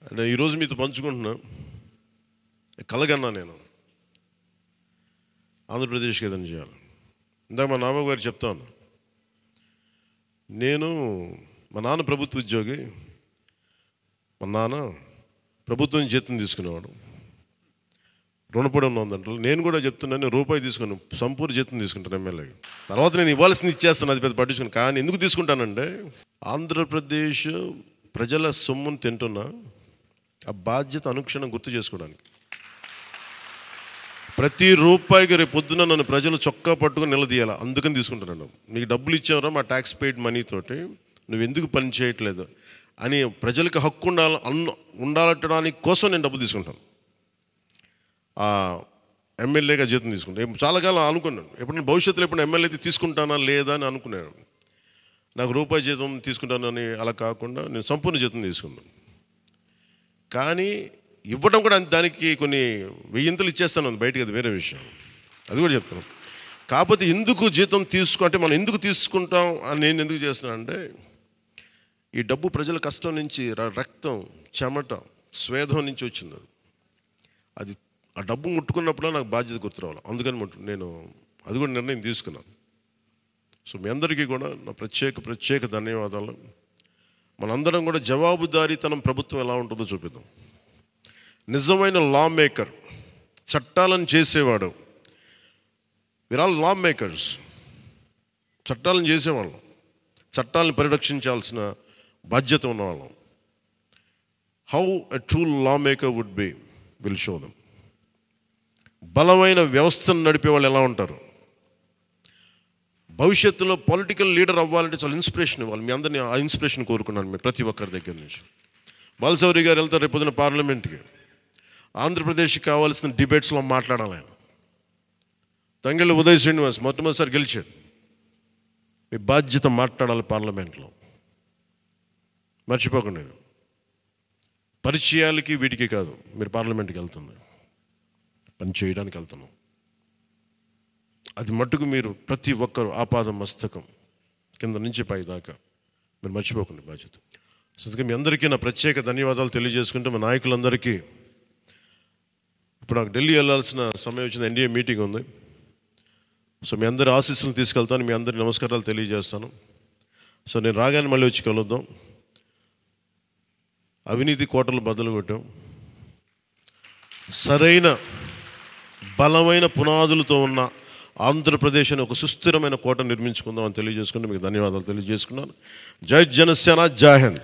అంటే ఈరోజు మీతో పంచుకుంటున్నా. కలగన్నా నేను ఆంధ్రప్రదేశ్కి ఏదైనా చేయాలి. ఇందాక మా నాన్న గారు చెప్తాను, మా నాన్న ప్రభుత్వ ఉద్యోగి. మా నాన్న ప్రభుత్వం జీతం తీసుకునేవాడు, రుణపడి ఉందంటే. నేను కూడా చెప్తున్నాను, రూపాయి తీసుకుని సంపూర్ణ జీతం తీసుకుంటాను ఎమ్మెల్యేకి. తర్వాత నేను ఇవ్వాల్సింది ఇచ్చేస్తాను, అది పెద్ద పట్టించుకుని. కానీ ఎందుకు తీసుకుంటానంటే, ఆంధ్రప్రదేశ్ ప్రజల సొమ్మును తింటున్నా ఆ బాధ్యత అనుక్షణం గుర్తు చేసుకోవడానికి. ప్రతి రూపాయికి రేపు పొద్దున నన్ను ప్రజలు చొక్కా పట్టుకుని నిలదీయాలి, అందుకని తీసుకుంటున్నాను. నీకు డబ్బులు ఇచ్చావరా మా ట్యాక్స్ పెయిడ్ మనీతోటి, నువ్వు ఎందుకు పని చేయట్లేదు అని ప్రజలకు హక్కు ఉండాలటడానికి కోసం నేను డబ్బులు తీసుకుంటాను. ఎమ్మెల్యేగా జీతం తీసుకుంటాను. చాలా కాలం అనుకున్నాను, ఎప్పుడైనా భవిష్యత్తులో ఎప్పుడు ఎమ్మెల్యే అయితే తీసుకుంటానా లేదా అని అనుకున్నాను. నాకు రూపాయి జీతం తీసుకుంటానని అలా కాకుండా నేను సంపూర్ణ జీతం తీసుకున్నాను. కానీ ఇవ్వడం కూడా దానికి కొన్ని వెయ్యింతలు ఇచ్చేస్తాను బయటికి, అది వేరే విషయం, అది కూడా చెప్తాను. కాకపోతే ఎందుకు జీతం అంటే మనం ఎందుకు తీసుకుంటాం అని నేను ఎందుకు చేస్తున్నాను అంటే, ఈ డబ్బు ప్రజల కష్టం నుంచి, రక్తం, చెమట, స్వేదం నుంచి వచ్చింది. అది ఆ డబ్బు ముట్టుకున్నప్పుడు నాకు బాధ్యత గుర్తు రావాలి. అందుకని నేను అది కూడా నిర్ణయం తీసుకున్నాను. సో మీ అందరికీ కూడా నా ప్రత్యేక ధన్యవాదాలు. మనందరం కూడా జవాబుదారీతనం ప్రభుత్వం ఎలా ఉంటుందో చూపిద్దాం. నిజమైన లా మేకర్, చట్టాలను చేసేవాడు. We are all law makers. చట్టాలను చేసేవాళ్ళం, చట్టాలను పరిరక్షించాల్సిన బాధ్యత ఉన్నవాళ్ళం. How a true law maker would be will show them. బలమైన వ్యవస్థను నడిపే వాళ్ళు ఎలా ఉంటారు. భవిష్యత్తులో పొలిటికల్ లీడర్ అవ్వాలంటే చాలా ఇన్స్పిరేషన్ ఇవ్వాలి. మీ అందరినీ ఆ ఇన్స్పిరేషన్ కోరుకున్నాను, మీరు ప్రతి ఒక్కరి దగ్గర నుంచి. బాలశౌరి గారు వెళ్తారు రేపు పొద్దున పార్లమెంట్కి. ఆంధ్రప్రదేశ్కి కావాల్సిన డిబేట్స్లో మాట్లాడాలి ఆయన. తంగెళ్ళ ఉదయ్ శ్రీనివాస్ మొట్టమొదటిసారి గెలిచాడు. మీ బాధ్యత మాట్లాడాలి పార్లమెంట్లో, మర్చిపోకండి. పరిచయాలకి వీటికి కాదు, మీరు పార్లమెంట్కి వెళ్తుంది, పని చేయడానికి వెళ్తున్నాం. అది మట్టుకు మీరు ప్రతి ఒక్కరు ఆపాదం మస్తకం కింద నుంచి పై దాకా మీరు మర్చిపోకండి బాధ్యత. సో అందుకే మీ అందరికీ నా ప్రత్యేక ధన్యవాదాలు తెలియజేసుకుంటే, మా నాయకులందరికీ. ఇప్పుడు నాకు ఢిల్లీ వెళ్ళాల్సిన సమయం వచ్చింది, ఎన్డీఏ మీటింగ్ ఉంది. సో మీ అందరి ఆశీస్సులు తీసుకెళ్తాను, మీ అందరి నమస్కారాలు తెలియజేస్తాను. సో నేను రాగానే మళ్ళీ వచ్చి కలుద్దాం. అవినీతి కోటలు బద్దలు కొట్టాం, సరైన బలమైన పునాదులతో ఉన్న ఆంధ్రప్రదేశ్ అని ఒక సుస్థిరమైన కోట నిర్మించుకుందాం అని తెలియజేసుకుంటూ మీకు ధన్యవాదాలు తెలియజేసుకున్నాను. జై జనసేన, జై హింద్.